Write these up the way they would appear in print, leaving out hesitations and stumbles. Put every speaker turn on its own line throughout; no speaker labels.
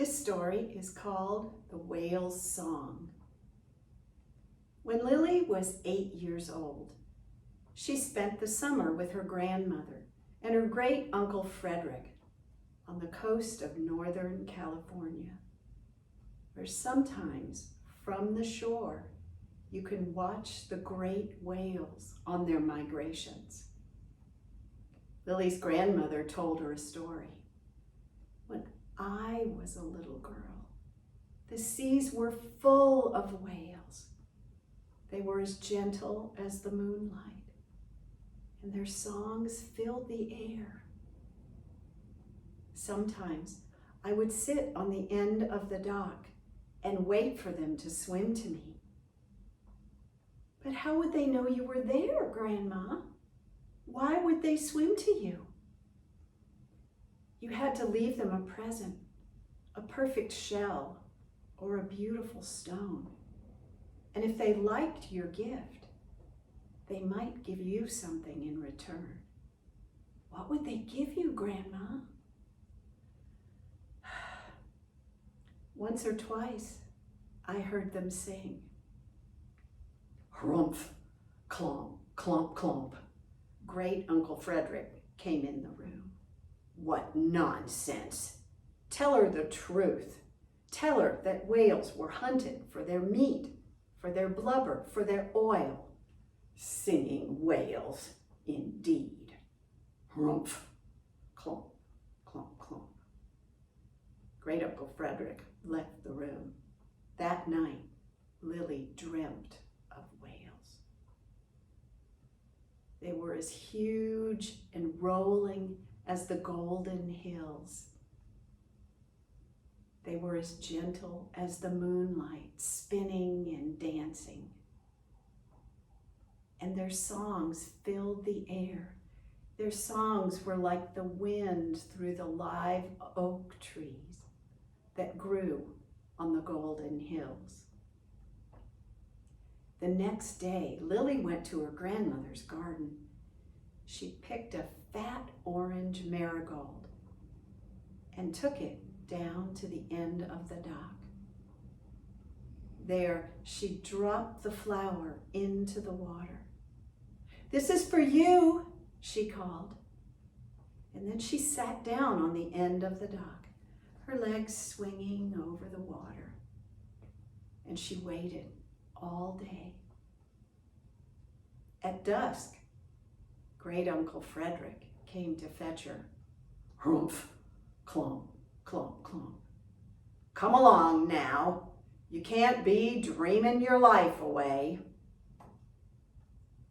This story is called The Whale's Song. When Lily was 8 years old, she spent the summer with her grandmother and her great uncle Frederick on the coast of Northern California, where sometimes from the shore you can watch the great whales on their migrations. Lily's grandmother told her a story. When I was a little girl, the seas were full of whales. They were as gentle as the moonlight, and their songs filled the air. Sometimes I would sit on the end of the dock and wait for them to swim to me. But how would they know you were there, Grandma? Why would they swim to you? You had to leave them a present, a perfect shell, or a beautiful stone. And if they liked your gift, they might give you something in return. What would they give you, Grandma? Once or twice, I heard them sing. Hrumph, clomp, clomp, clomp. Great Uncle Frederick came in the room. What nonsense! Tell her the truth. Tell her that whales were hunted for their meat, for their blubber, for their oil. Singing whales, indeed. Hrumph, clomp, clomp, clomp. Great Uncle Frederick left the room. That night, Lily dreamt of whales. They were as huge and rolling as the golden hills. They were as gentle as the moonlight, spinning and dancing. And their songs filled the air. Their songs were like the wind through the live oak trees that grew on the golden hills. The next day, Lily went to her grandmother's garden. She picked a fat orange marigold and took it down to the end of the dock. There, she dropped the flower into the water. "This is for you," she called. And then she sat down on the end of the dock, her legs swinging over the water. And she waited all day. At dusk, Great Uncle Frederick came to fetch her. Hrumph, clomp, clomp, clomp. Come along now. You can't be dreaming your life away.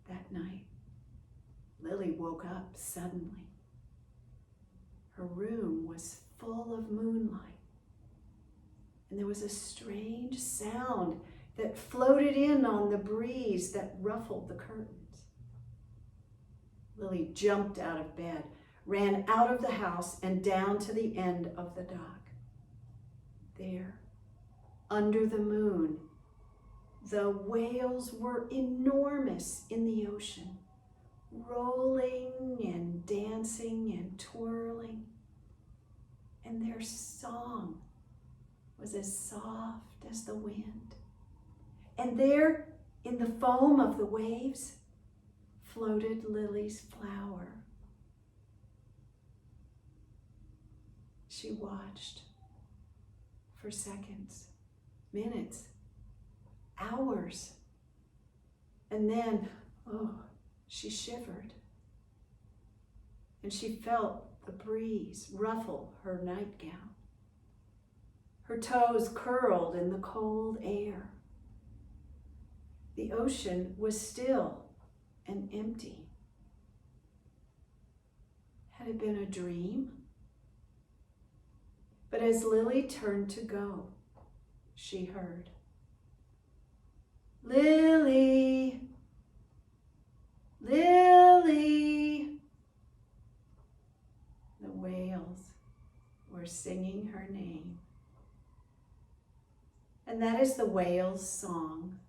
That night, Lily woke up suddenly. Her room was full of moonlight, and there was a strange sound that floated in on the breeze that ruffled the curtains. Lily jumped out of bed, ran out of the house and down to the end of the dock. There, under the moon, the whales were enormous in the ocean, rolling and dancing and twirling. And their song was as soft as the wind. And there, in the foam of the waves, floated Lily's flower. She watched for seconds, minutes, hours, and then, she shivered. And she felt the breeze ruffle her nightgown. Her toes curled in the cold air. The ocean was still and empty. Had it been a dream? But as Lily turned to go, she heard, "Lily, Lily." The whales were singing her name. And that is the whale's song.